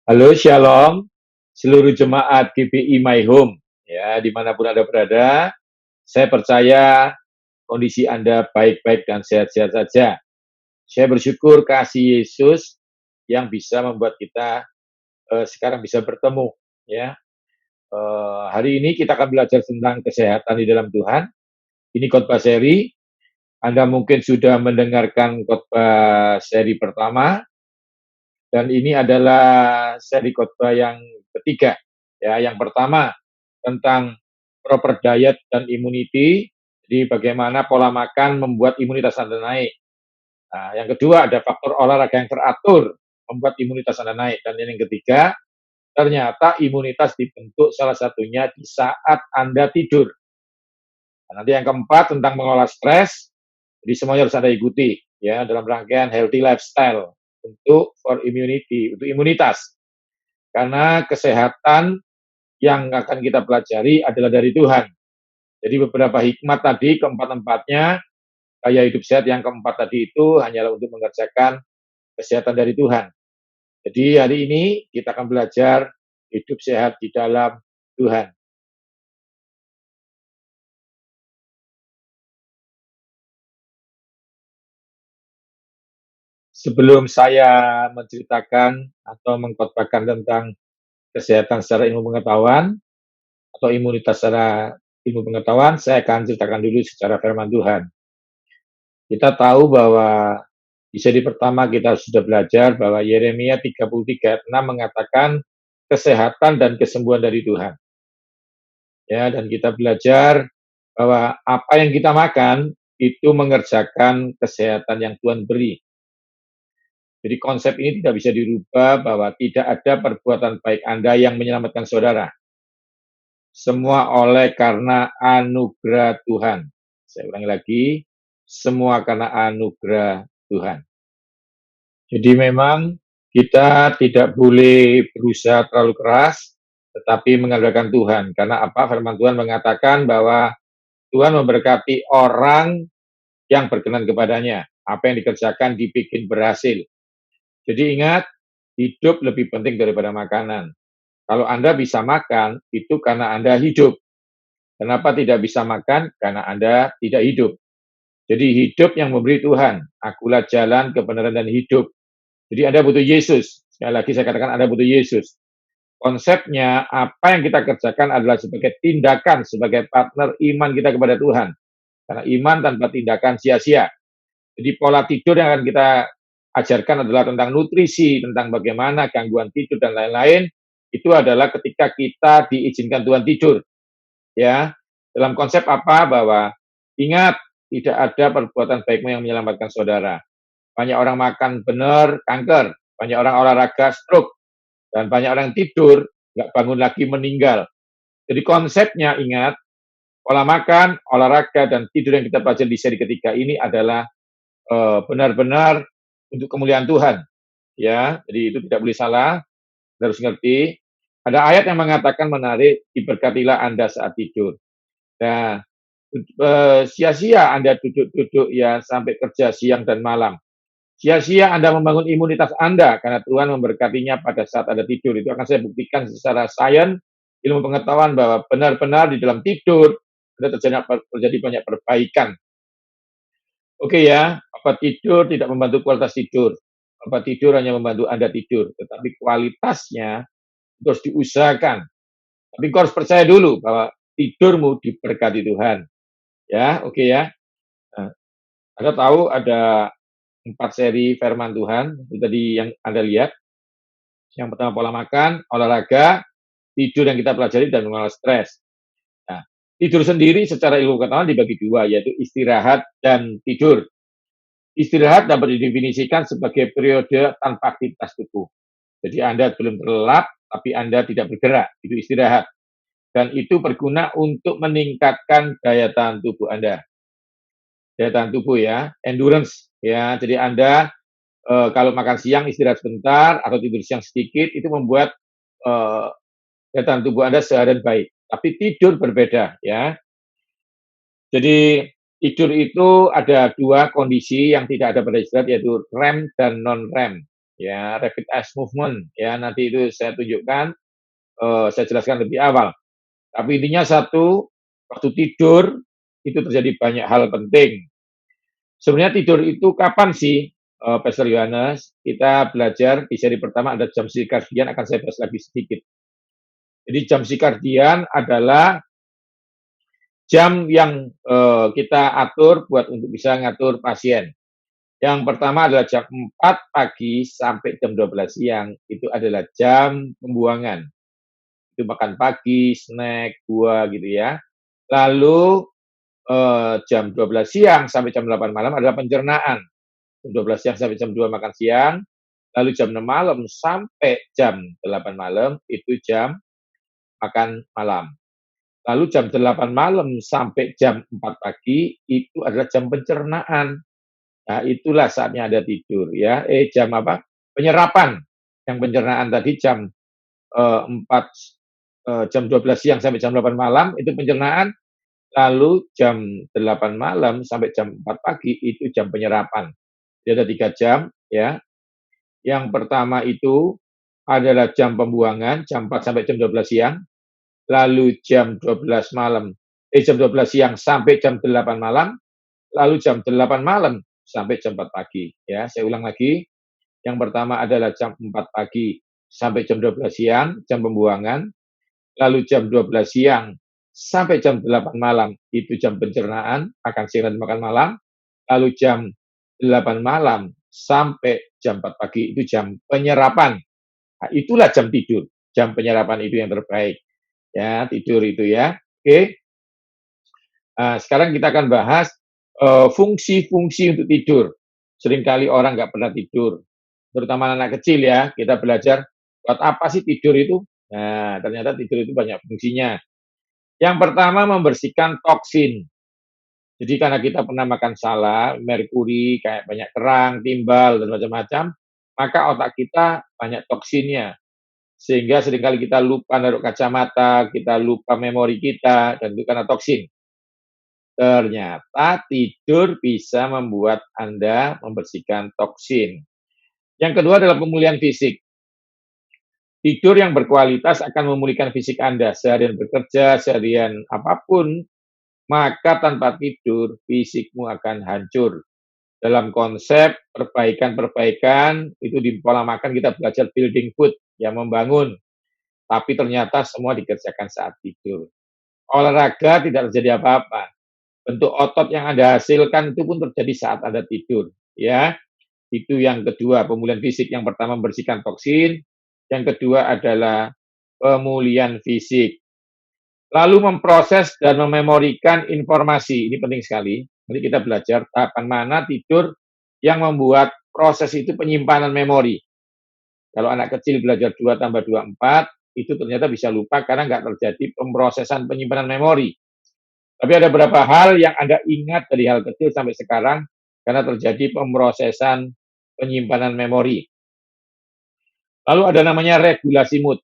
Halo, Shalom, seluruh jemaat GBI My Home, ya, dimanapun Anda berada, saya percaya kondisi Anda baik-baik dan sehat-sehat saja. Saya bersyukur kasih Yesus yang bisa membuat kita sekarang bisa bertemu, ya. Hari ini kita akan belajar tentang kesehatan di dalam Tuhan. Ini khotbah seri. Anda mungkin sudah mendengarkan khotbah seri pertama, dan ini adalah seri khotbah yang ketiga. Ya, yang pertama tentang proper diet dan immunity. Jadi bagaimana pola makan membuat imunitas Anda naik. Nah, yang kedua ada faktor olahraga yang teratur membuat imunitas Anda naik. Dan yang ketiga, ternyata imunitas dibentuk salah satunya di saat Anda tidur. Nah, nanti yang keempat tentang mengolah stres. Jadi semuanya harus Anda ikuti ya dalam rangkaian healthy lifestyle untuk for immunity, untuk imunitas. Karena kesehatan yang akan kita pelajari adalah dari Tuhan. Jadi beberapa hikmat tadi, keempat-empatnya, gaya hidup sehat yang keempat tadi itu hanyalah untuk mengerjakan kesehatan dari Tuhan. Jadi hari ini kita akan belajar hidup sehat di dalam Tuhan. Sebelum saya menceritakan atau mengkhotbahkan tentang kesehatan secara ilmu pengetahuan atau imunitas secara ilmu pengetahuan, saya akan ceritakan dulu secara firman Tuhan. Kita tahu bahwa di seri pertama kita sudah belajar bahwa Yeremia 33:6 mengatakan kesehatan dan kesembuhan dari Tuhan. Ya, dan kita belajar bahwa apa yang kita makan itu mengerjakan kesehatan yang Tuhan beri. Jadi konsep ini tidak bisa dirubah bahwa tidak ada perbuatan baik Anda yang menyelamatkan saudara. Semua oleh karena anugerah Tuhan. Saya ulangi lagi, semua karena anugerah Tuhan. Jadi memang kita tidak boleh berusaha terlalu keras, tetapi mengandalkan Tuhan. Karena apa? Firman Tuhan mengatakan bahwa Tuhan memberkati orang yang berkenan kepadanya. Apa yang dikerjakan dibikin berhasil. Jadi ingat, hidup lebih penting daripada makanan. Kalau Anda bisa makan, itu karena Anda hidup. Kenapa tidak bisa makan? Karena Anda tidak hidup. Jadi hidup yang memberi Tuhan. Akulah jalan, kebenaran, dan hidup. Jadi Anda butuh Yesus. Sekali lagi saya katakan Anda butuh Yesus. Konsepnya, apa yang kita kerjakan adalah sebagai tindakan, sebagai partner iman kita kepada Tuhan. Karena iman tanpa tindakan sia-sia. Jadi pola tidur yang akan kita ajarkan adalah tentang nutrisi, tentang bagaimana gangguan tidur dan lain-lain. Itu adalah ketika kita diizinkan Tuhan tidur. Ya, dalam konsep apa? Bahwa ingat, tidak ada perbuatan baikmu yang menyelamatkan saudara. Banyak orang makan benar, kanker. Banyak orang olahraga, stroke. Dan banyak orang tidur, nggak bangun lagi, meninggal. Jadi konsepnya ingat, pola makan, olahraga, dan tidur yang kita pelajari di seri ketiga ini adalah benar-benar untuk kemuliaan Tuhan. Ya, jadi itu tidak boleh salah, harus ngerti. Ada ayat yang mengatakan menarik, diberkatilah Anda saat tidur. Nah, sia-sia Anda duduk-duduk ya sampai kerja siang dan malam. Sia-sia Anda membangun imunitas Anda karena Tuhan memberkatinya pada saat Anda tidur. Itu akan saya buktikan secara sains, ilmu pengetahuan bahwa benar-benar di dalam tidur ada terjadi banyak perbaikan. Oke ya, apa tidur tidak membantu kualitas tidur. Apa tidur hanya membantu Anda tidur, tetapi kualitasnya terus diusahakan. Tapi kau harus percaya dulu bahwa tidurmu diberkati Tuhan. Ya, oke ya. Nah, Anda tahu ada 4 seri firman Tuhan, itu tadi yang Anda lihat. Yang pertama pola makan, olahraga, tidur yang kita pelajari, dan mengelola stres. Nah, tidur sendiri secara ilmu pengetahuan dibagi dua, yaitu istirahat dan tidur. Istirahat dapat didefinisikan sebagai periode tanpa aktivitas tubuh. Jadi Anda belum terlelap, tapi Anda tidak bergerak, itu istirahat. Dan itu berguna untuk meningkatkan daya tahan tubuh Anda. Daya tahan tubuh ya, endurance ya. Jadi Anda kalau makan siang istirahat sebentar atau tidur siang sedikit itu membuat daya tahan tubuh Anda seharian baik. Tapi tidur berbeda ya. Jadi tidur itu ada dua kondisi yang tidak ada pada istirahat yaitu REM dan non-REM. ya, rapid eye movement, ya, nanti itu saya tunjukkan, saya jelaskan lebih awal. Tapi intinya satu, waktu tidur itu terjadi banyak hal penting. Sebenarnya tidur itu kapan sih, Pastor Yohanes? Kita belajar di seri pertama ada jam sirkadian, akan saya bahas lagi sedikit. Jadi jam sirkadian adalah jam yang kita atur buat untuk bisa ngatur pasien. Yang pertama adalah jam 4 pagi sampai jam 12 siang, itu adalah jam pembuangan. Itu makan pagi, snack, buah gitu ya. Lalu jam 12 siang sampai jam 8 malam adalah pencernaan. Jam 12 siang sampai jam 2 makan siang, lalu jam 6 malam sampai jam 8 malam itu jam makan malam. Lalu jam 8 malam sampai jam 4 pagi itu adalah jam pencernaan. Nah, itulah saatnya Anda tidur ya. Jam apa? Penyerapan. Yang pencernaan tadi jam 4 jam 12 siang sampai jam 8 malam itu pencernaan. Lalu jam 8 malam sampai jam 4 pagi itu jam penyerapan. Jadi ada 3 jam ya. Yang pertama itu adalah jam pembuangan jam 4 sampai jam 12 siang. Lalu jam 12 malam, jam 12 siang sampai jam 8 malam, lalu jam 8 malam sampai jam 4 pagi. Ya, saya ulang lagi. Yang pertama adalah jam 4 pagi sampai jam 12 siang, jam pembuangan. Lalu jam 12 siang sampai jam 8 malam, itu jam pencernaan, makan siang dan makan malam. Lalu jam 8 malam sampai jam 4 pagi, itu jam penyerapan. Nah, itulah jam tidur. Jam penyerapan itu yang terbaik. Ya, tidur itu ya. Oke. Nah, sekarang kita akan bahas fungsi-fungsi untuk tidur. Seringkali orang nggak pernah tidur, terutama anak kecil ya. Kita belajar buat apa sih tidur itu? Nah, ternyata tidur itu banyak fungsinya. Yang pertama membersihkan toksin. Jadi karena kita pernah makan salah, merkuri, kayak banyak kerang, timbal, dan macam-macam, maka otak kita banyak toksinnya. Sehingga seringkali kita lupa naruh kacamata, kita lupa memori kita, dan itu karena toksin. Ternyata tidur bisa membuat Anda membersihkan toksin. Yang kedua adalah pemulihan fisik. Tidur yang berkualitas akan memulihkan fisik Anda. Seharian bekerja, seharian apapun, maka tanpa tidur, fisikmu akan hancur. Dalam konsep perbaikan-perbaikan, itu di pola makan kita belajar building food, yang membangun. Tapi ternyata semua dikerjakan saat tidur. Olahraga tidak terjadi apa-apa. Bentuk otot yang Anda hasilkan itu pun terjadi saat Anda tidur. Ya, itu yang kedua, pemulihan fisik. Yang pertama membersihkan toksin, yang kedua adalah pemulihan fisik. Lalu memproses dan mememorikan informasi. Ini penting sekali. Nanti kita belajar tahapan mana tidur yang membuat proses itu penyimpanan memori. Kalau anak kecil belajar 2 tambah 2, 4, itu ternyata bisa lupa karena nggak terjadi pemrosesan penyimpanan memori. Tapi ada beberapa hal yang Anda ingat dari hal kecil sampai sekarang karena terjadi pemrosesan penyimpanan memori. Lalu ada namanya regulasi mood.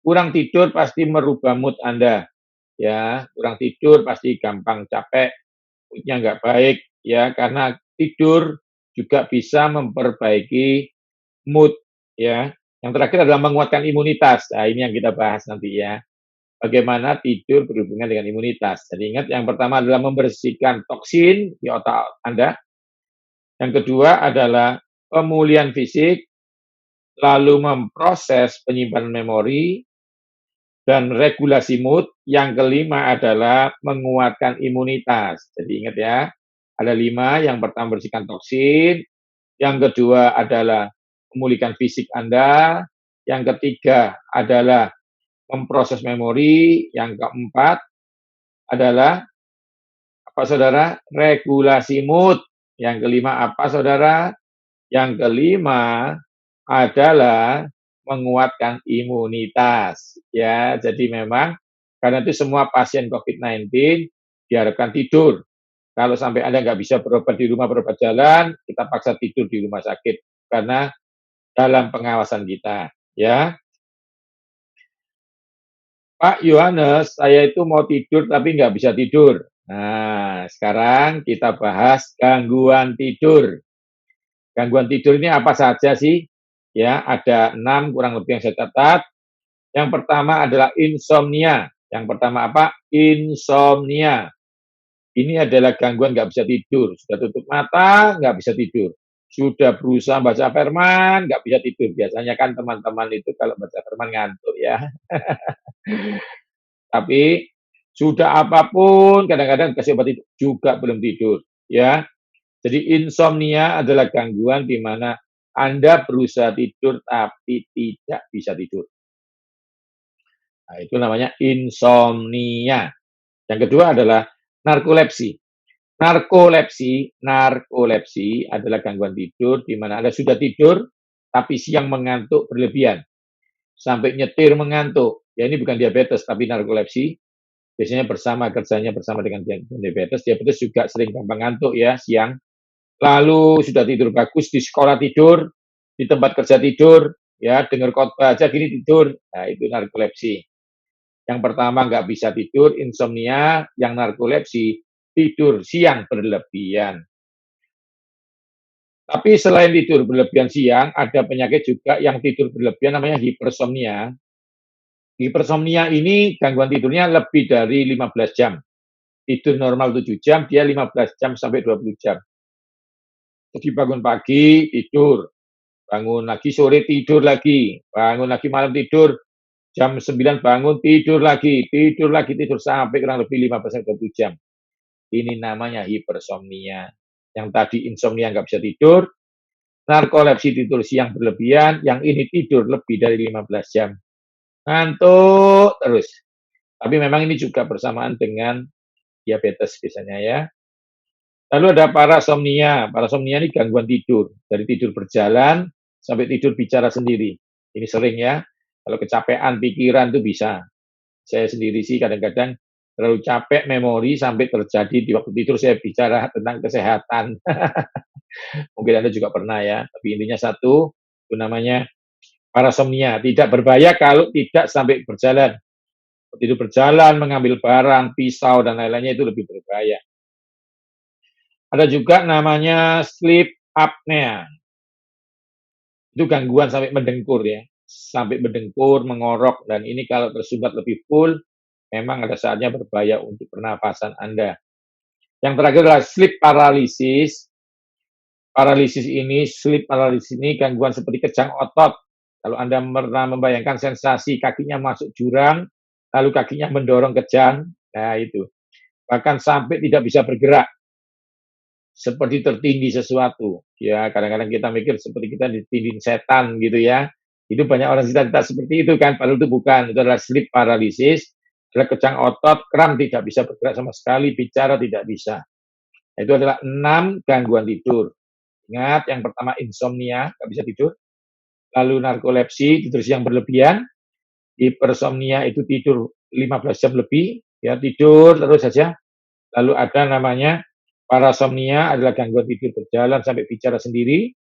Kurang tidur pasti merubah mood Anda. Ya, kurang tidur pasti gampang capek, mood-nya nggak baik, ya, karena tidur juga bisa memperbaiki mood, ya. Yang terakhir adalah menguatkan imunitas. Nah, ini yang kita bahas nanti ya. Bagaimana tidur berhubungan dengan imunitas. Jadi ingat, yang pertama adalah membersihkan toksin di otak Anda. Yang kedua adalah pemulihan fisik, lalu memproses penyimpanan memori, dan regulasi mood. Yang kelima adalah menguatkan imunitas. Jadi ingat ya, ada 5. Yang pertama bersihkan toksin, yang kedua adalah memulihkan fisik Anda, yang ketiga adalah memproses memori, yang keempat adalah apa saudara? Regulasi mood. Yang kelima apa saudara? Yang kelima adalah menguatkan imunitas. Ya, jadi memang karena itu semua pasien COVID-19 diharapkan tidur. Kalau sampai Anda nggak bisa berobat di rumah, berobat jalan, kita paksa tidur di rumah sakit karena dalam pengawasan kita. Ya, Pak Yohanes, saya itu mau tidur tapi nggak bisa tidur. Nah, sekarang kita bahas gangguan tidur. Gangguan tidur ini apa saja sih? Ya, ada 6 kurang lebih yang saya catat. Yang pertama adalah insomnia. Yang pertama apa? Insomnia. Ini adalah gangguan nggak bisa tidur. Sudah tutup mata, nggak bisa tidur. Sudah berusaha baca firman, nggak bisa tidur. Biasanya kan teman-teman itu kalau baca firman ngantuk ya. Tapi sudah apapun, kadang-kadang kasih obat itu juga belum tidur. Ya, jadi insomnia adalah gangguan di mana Anda berusaha tidur tapi tidak bisa tidur. Nah, itu namanya insomnia. Yang kedua adalah narkolepsi. Narkolepsi adalah gangguan tidur di mana Anda sudah tidur tapi siang mengantuk berlebihan. Sampai nyetir mengantuk. Ya ini bukan diabetes tapi narkolepsi. Biasanya kerjanya bersama dengan diabetes. Diabetes juga sering gampang ngantuk ya siang. Lalu sudah tidur bagus di sekolah tidur, di tempat kerja tidur, ya dengar khotbah aja gini tidur. Nah itu narkolepsi. Yang pertama nggak bisa tidur, insomnia. Yang narkolepsi, tidur siang berlebihan. Tapi selain tidur berlebihan siang, ada penyakit juga yang tidur berlebihan namanya hipersomnia. Hipersomnia ini gangguan tidurnya lebih dari 15 jam. Tidur normal 7 jam, dia 15 jam sampai 20 jam. Jadi bangun pagi, tidur. Bangun lagi sore, tidur lagi. Bangun lagi malam, tidur. Jam 9 bangun, tidur lagi. Tidur lagi, tidur sampai kurang lebih 15 sampai 20 jam. Ini namanya hipersomnia. Yang tadi insomnia nggak bisa tidur, narkolepsi tidur siang berlebihan, yang ini tidur lebih dari 15 jam. Ngantuk terus. Tapi memang ini juga bersamaan dengan diabetes biasanya ya. Lalu ada parasomnia. Parasomnia ini gangguan tidur. Dari tidur berjalan sampai tidur bicara sendiri. Ini sering ya. Kalau kecapean pikiran itu bisa. Saya sendiri sih kadang-kadang terlalu capek memori sampai terjadi di waktu tidur saya bicara tentang kesehatan. Mungkin Anda juga pernah ya. Tapi intinya satu, itu namanya parasomnia. Tidak berbahaya kalau tidak sampai berjalan. Tidur berjalan, mengambil barang, pisau, dan lain-lainnya itu lebih berbahaya. Ada juga namanya sleep apnea. Itu gangguan sampai mendengkur ya. Sampai mendengkur, mengorok, dan ini kalau tersumbat lebih full, memang ada saatnya berbahaya untuk pernapasan Anda. Yang terakhir adalah sleep paralysis. Sleep paralysis ini gangguan seperti kejang otot. Kalau Anda pernah membayangkan sensasi kakinya masuk jurang, lalu kakinya mendorong kejang, nah itu. Bahkan sampai tidak bisa bergerak. Seperti tertindih sesuatu. Ya, kadang-kadang kita mikir seperti kita ditindih setan gitu ya. Itu banyak orang cerita seperti itu kan, padahal itu bukan. Itu adalah sleep paralysis, adalah kejang otot, kram tidak bisa bergerak sama sekali, bicara tidak bisa. Nah, itu adalah 6 gangguan tidur. Ingat, yang pertama insomnia, nggak bisa tidur. Lalu narkolepsi, tidur siang berlebihan. Hipersomnia itu tidur 15 jam lebih, ya tidur terus saja. Lalu ada namanya parasomnia adalah gangguan tidur berjalan sampai bicara sendiri.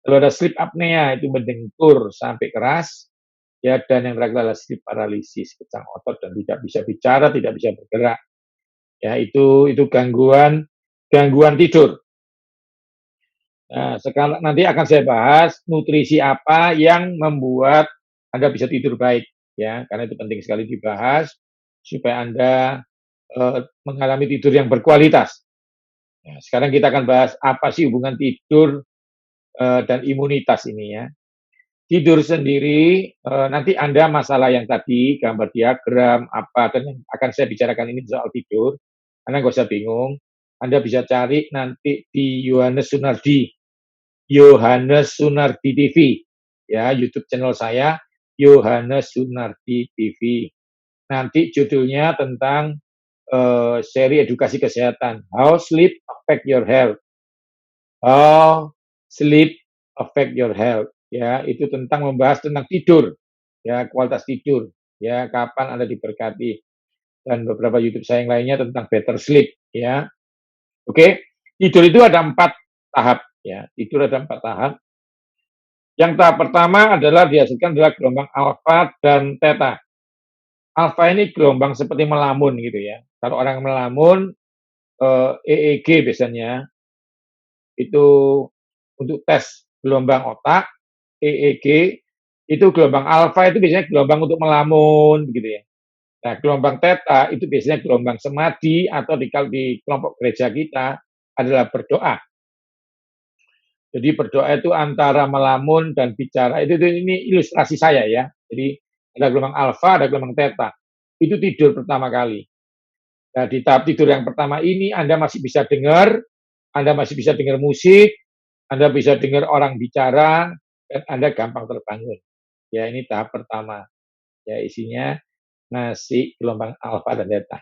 Lalu ada sleep apnea itu mendengkur sampai keras. Ya, dan yang terakhir adalah sleep paralysis, kejang otot dan tidak bisa bicara, tidak bisa bergerak. Ya, itu gangguan tidur. Nah, sekarang nanti akan saya bahas nutrisi apa yang membuat Anda bisa tidur baik ya, karena itu penting sekali dibahas supaya Anda mengalami tidur yang berkualitas. Nah, sekarang kita akan bahas apa sih hubungan tidur dan imunitas ini ya. Tidur sendiri nanti Anda masalah yang tadi gambar diagram apa dan yang akan saya bicarakan ini soal tidur. Anda nggak usah bingung. Anda bisa cari nanti di Yohanes Sunardi TV ya, YouTube channel saya Yohanes Sunardi TV. Nanti judulnya tentang seri edukasi kesehatan. How sleep affect your health. How sleep affect your health. Ya, itu tentang membahas tentang tidur. Ya, kualitas tidur. Ya, kapan Anda diberkati. Dan beberapa YouTube saya yang lainnya tentang better sleep. Ya, oke. Tidur itu ada 4 tahap. Ya, tidur ada 4 tahap. Yang tahap pertama adalah dihasilkan adalah gelombang alfa dan theta. Alfa ini gelombang seperti melamun gitu ya. Kalau orang melamun, EEG biasanya, itu untuk tes gelombang otak, EEG, itu gelombang alfa itu biasanya gelombang untuk melamun, gitu ya. Nah, gelombang theta itu biasanya gelombang semadi atau di kelompok gereja kita adalah berdoa. Jadi berdoa itu antara melamun dan bicara. Ini ilustrasi saya ya. Jadi ada gelombang alfa, ada gelombang theta. Itu tidur pertama kali. Nah, di tahap tidur yang pertama ini Anda masih bisa dengar, Anda masih bisa dengar musik, Anda bisa dengar orang bicara, dan Anda gampang terbangun. Ya, ini tahap pertama. Ya, isinya masih gelombang alfa dan theta.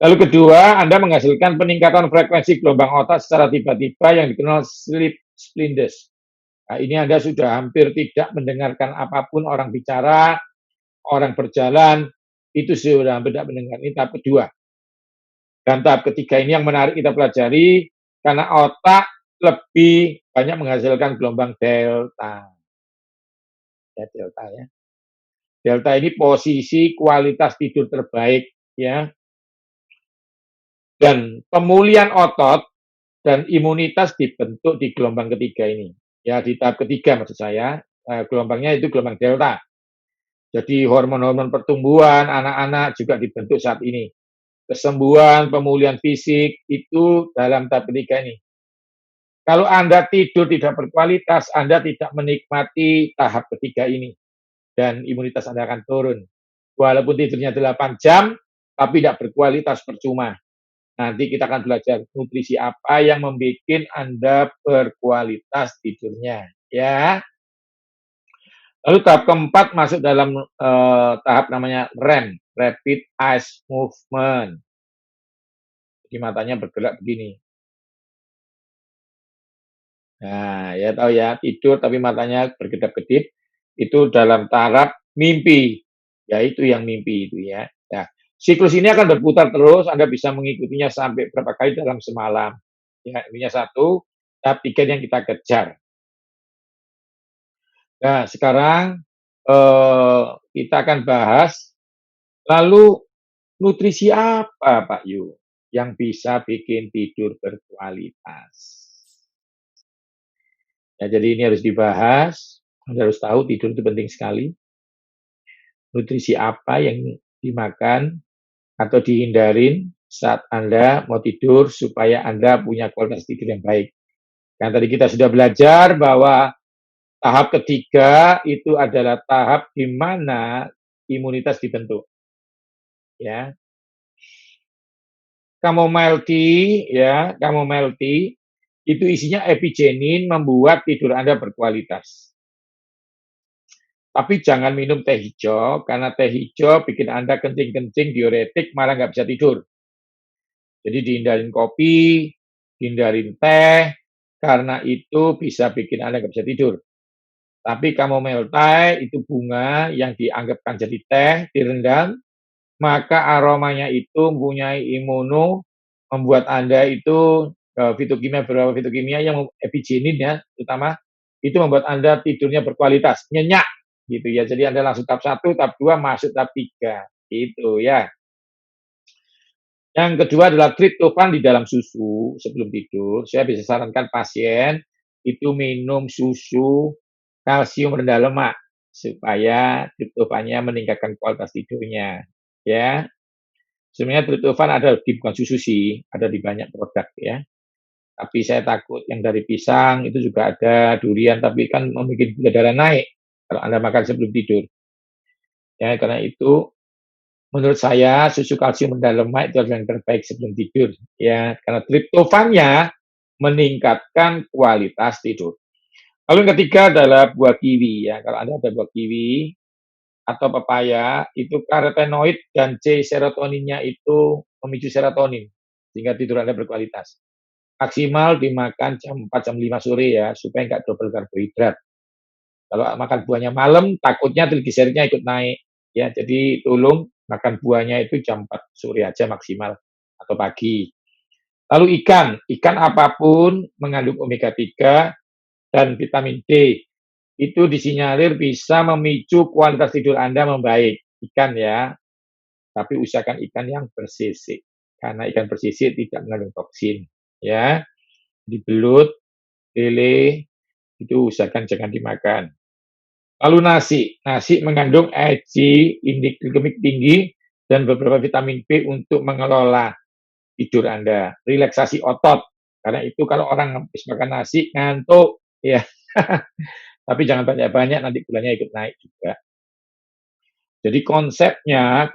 Lalu kedua, Anda menghasilkan peningkatan frekuensi gelombang otak secara tiba-tiba yang dikenal sleep splendors. Nah, ini Anda sudah hampir tidak mendengarkan apapun orang bicara, orang berjalan, itu sudah hampir tidak mendengar. Ini tahap kedua. Dan tahap ketiga ini yang menarik kita pelajari, karena otak lebih banyak menghasilkan gelombang delta. Ya, delta ya. Delta ini posisi kualitas tidur terbaik ya. Dan pemulihan otot dan imunitas dibentuk di gelombang ketiga ini. Ya, di tahap ketiga maksud saya, gelombangnya itu gelombang delta. Jadi hormon-hormon pertumbuhan anak-anak juga dibentuk saat ini. Kesembuhan, pemulihan fisik itu dalam tahap ketiga ini. Kalau Anda tidur tidak berkualitas, Anda tidak menikmati tahap ketiga ini. Dan imunitas Anda akan turun. Walaupun tidurnya 8 jam, tapi tidak berkualitas percuma. Nanti kita akan belajar nutrisi apa yang membuat Anda berkualitas tidurnya. Ya. Lalu tahap keempat masuk dalam tahap namanya REM, Rapid Eye Movement. Jadi matanya bergerak begini. Nah, ya tahu ya, tidur tapi matanya berkedap-kedip, itu dalam taraf mimpi. Ya itu yang mimpi itu ya. Nah, siklus ini akan berputar terus, Anda bisa mengikutinya sampai berapa kali dalam semalam. Ya, intinya satu, tahap tiga yang kita kejar. Nah, sekarang kita akan bahas, lalu nutrisi apa Pak Yu yang bisa bikin tidur berkualitas? Ya, jadi ini harus dibahas. Anda harus tahu tidur itu penting sekali. Nutrisi apa yang dimakan atau dihindarin saat Anda mau tidur supaya Anda punya kualitas tidur yang baik. Kan tadi kita sudah belajar bahwa tahap ketiga itu adalah tahap di mana imunitas dibentuk. Ya. Chamomile tea itu isinya epigenin membuat tidur Anda berkualitas. Tapi jangan minum teh hijau, karena teh hijau bikin Anda kencing-kencing, diuretik, malah nggak bisa tidur. Jadi dihindarin kopi, hindarin teh, karena itu bisa bikin Anda nggak bisa tidur. Tapi chamomile tea itu bunga yang dianggapkan jadi teh, direndam, maka aromanya itu mempunyai membuat Anda itu beberapa fitokimia yang epigenin ya, terutama itu membuat Anda tidurnya berkualitas, nyenyak gitu ya. Jadi Anda langsung tahap 1, tahap 2, masuk tahap 3 gitu ya. Yang kedua adalah triptofan di dalam susu sebelum tidur. Saya bisa sarankan pasien itu minum susu kalsium rendah lemak supaya triptofannya meningkatkan kualitas tidurnya ya. Sebenarnya triptofan ada di bukan susu sih, ada di banyak produk ya. Tapi saya takut yang dari pisang itu juga ada, durian, tapi kan membuat gula darah naik kalau Anda makan sebelum tidur. Ya, karena itu menurut saya susu kalsium rendah lemak itu adalah yang terbaik sebelum tidur. Ya, karena triptofannya meningkatkan kualitas tidur. Lalu yang ketiga adalah buah kiwi ya. Kalau Anda ada buah kiwi atau pepaya, itu karotenoid dan C serotoninnya itu memicu serotonin sehingga tidur Anda berkualitas. Maksimal dimakan jam 4 jam 5 sore ya, supaya nggak double karbohidrat. Kalau makan buahnya malam, takutnya trigliseridnya ikut naik. Ya, jadi tolong makan buahnya itu jam 4 sore aja maksimal atau pagi. Lalu ikan apapun mengandung omega 3 dan vitamin D. Itu disinyalir bisa memicu kualitas tidur Anda membaik. Ikan ya, tapi usahakan ikan yang bersisik. Karena ikan bersisik tidak mengandung toksin. Ya, dibelut, lele, itu usahakan jangan dimakan. Lalu nasi mengandung indeks glikemik tinggi dan beberapa vitamin B untuk mengelola tidur Anda, relaksasi otot, karena itu kalau orang habis makan nasi ngantuk, ya. Tapi jangan banyak-banyak, nanti gulanya ikut naik juga. Jadi konsepnya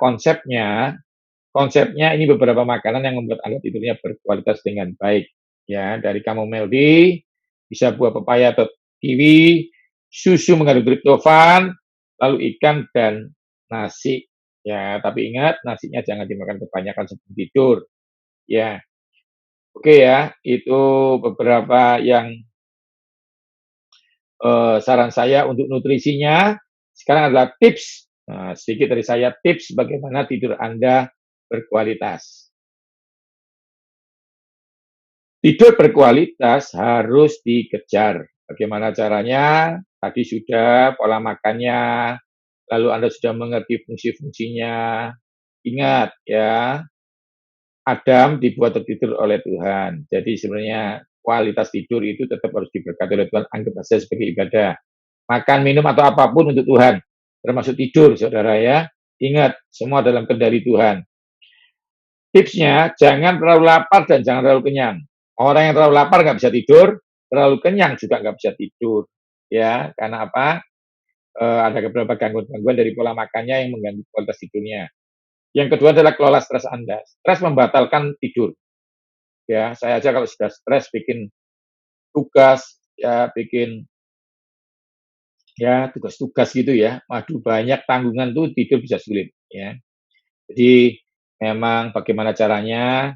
ini beberapa makanan yang membuat Anda tidurnya berkualitas dengan baik, ya. Dari chamomile tea, bisa buah pepaya atau kiwi, susu mengandung triptofan, lalu ikan dan nasi. Ya, tapi ingat nasinya jangan dimakan kebanyakan sebelum tidur, ya. Oke ya, itu beberapa yang saran saya untuk nutrisinya. Sekarang adalah tips, sedikit dari saya tips bagaimana tidur Anda berkualitas. Tidur berkualitas harus dikejar. Bagaimana caranya? Tadi sudah pola makannya, lalu Anda sudah mengerti fungsi-fungsinya. Ingat ya, Adam dibuat tertidur oleh Tuhan. Jadi sebenarnya kualitas tidur itu tetap harus diberkati oleh Tuhan, anggap saja sebagai ibadah. Makan, minum, atau apapun untuk Tuhan, termasuk tidur, saudara ya. Ingat, semua dalam kendali Tuhan. Tipsnya, jangan terlalu lapar dan jangan terlalu kenyang. Orang yang terlalu lapar nggak bisa tidur, terlalu kenyang juga nggak bisa tidur. Ya, karena apa? Ada beberapa gangguan-gangguan dari pola makannya yang mengganggu kualitas tidurnya. Yang kedua adalah kelola stres Anda. Stres membatalkan tidur. Ya, saya aja kalau sudah stres bikin tugas, ya bikin ya tugas-tugas gitu ya. Waduh, banyak tanggungan tuh tidur bisa sulit ya. Jadi memang bagaimana caranya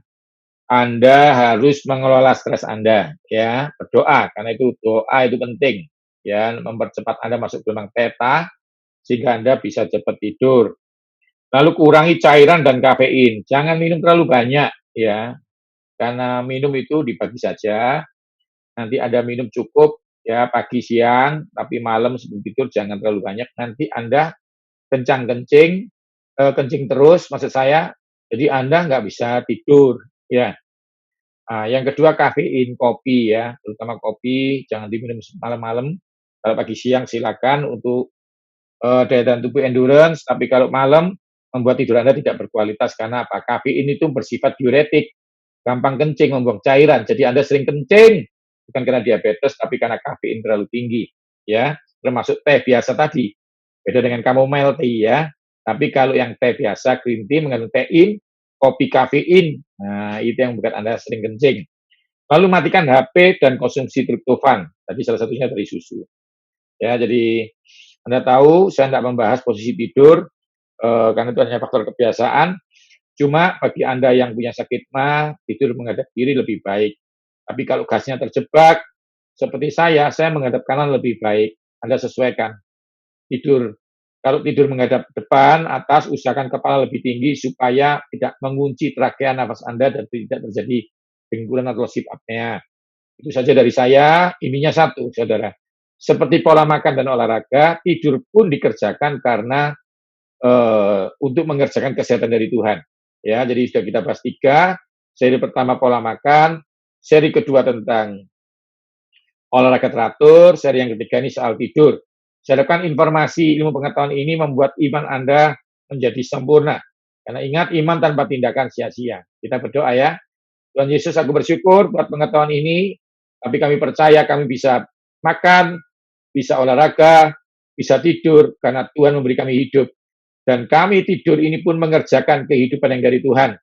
Anda harus mengelola stres Anda ya, berdoa karena itu doa itu penting ya, mempercepat Anda masuk gelombang theta sehingga Anda bisa cepat tidur. Lalu kurangi cairan dan kafein, jangan minum terlalu banyak ya, karena minum itu dibagi saja. Nanti Anda minum cukup ya pagi, siang, tapi malam sebelum tidur jangan terlalu banyak. Nanti Anda kencang-kencing, kencing terus maksud saya, jadi Anda nggak bisa tidur, ya. Yang kedua kafein, kopi ya, terutama kopi jangan diminum malam-malam. Kalau pagi, siang silakan untuk, daya tahan tubuh endurance, tapi kalau malam membuat tidur Anda tidak berkualitas karena apa? Kafein itu bersifat diuretik, gampang kencing, membuang cairan, jadi Anda sering kencing, bukan karena diabetes, tapi karena kafein terlalu tinggi, ya. Termasuk teh biasa tadi, beda dengan chamomile tea ya. Tapi kalau yang teh biasa, green tea mengandung tein, kopi kafein, nah itu yang membuat Anda sering kencing. Lalu matikan HP dan konsumsi triptofan, tadi salah satunya dari susu. Ya, jadi Anda tahu saya tidak membahas posisi tidur, karena itu hanya faktor kebiasaan. Cuma bagi Anda yang punya sakit mah, tidur menghadap kiri lebih baik. Tapi kalau gasnya terjebak, seperti saya menghadap kanan lebih baik. Anda sesuaikan. Tidur. Kalau tidur menghadap depan, atas, usahakan kepala lebih tinggi supaya tidak mengunci trakea nafas Anda dan tidak terjadi bengulan atau sleep apnea. Itu saja dari saya. Intinya satu, saudara. Seperti pola makan dan olahraga, tidur pun dikerjakan karena untuk mengerjakan kesehatan dari Tuhan. Ya, jadi sudah kita bahas 3, seri pertama pola makan, seri kedua tentang olahraga teratur, seri yang ketiga ini soal tidur. Saya harapkan informasi ilmu pengetahuan ini membuat iman Anda menjadi sempurna. Karena ingat, iman tanpa tindakan sia-sia. Kita berdoa ya. Tuhan Yesus, aku bersyukur buat pengetahuan ini, tapi kami percaya kami bisa makan, bisa olahraga, bisa tidur, karena Tuhan memberi kami hidup. Dan kami tidur ini pun mengerjakan kehidupan yang dari Tuhan.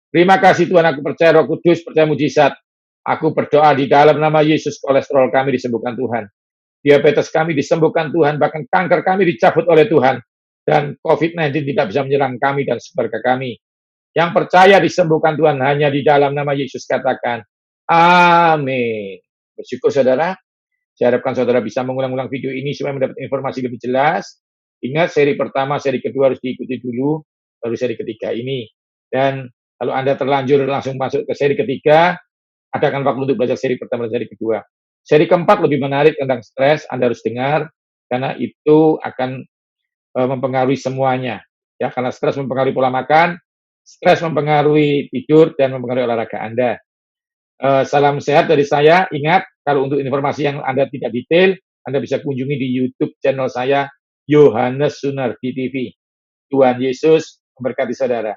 Terima kasih Tuhan, aku percaya Roh Kudus, percaya mujizat. Aku berdoa di dalam nama Yesus, kolesterol kami disembuhkan Tuhan. Diabetes kami disembuhkan Tuhan, bahkan kanker kami dicabut oleh Tuhan. Dan COVID-19 tidak bisa menyerang kami dan keluarga kami. Yang percaya disembuhkan Tuhan hanya di dalam nama Yesus, katakan, amin. Bersyukur saudara, saya harapkan saudara bisa mengulang-ulang video ini supaya mendapat informasi lebih jelas. Ingat, seri pertama, seri kedua harus diikuti dulu, baru seri ketiga ini. Dan kalau Anda terlanjur langsung masuk ke seri ketiga, adakan waktu untuk belajar seri pertama dan seri kedua. Seri keempat lebih menarik tentang stres, Anda harus dengar, karena itu akan mempengaruhi semuanya. Ya, karena stres mempengaruhi pola makan, stres mempengaruhi tidur, dan mempengaruhi olahraga Anda. Salam sehat dari saya. Ingat, kalau untuk informasi yang Anda tidak detail, Anda bisa kunjungi di YouTube channel saya, Yohanes Sunardi TV. Tuhan Yesus memberkati saudara.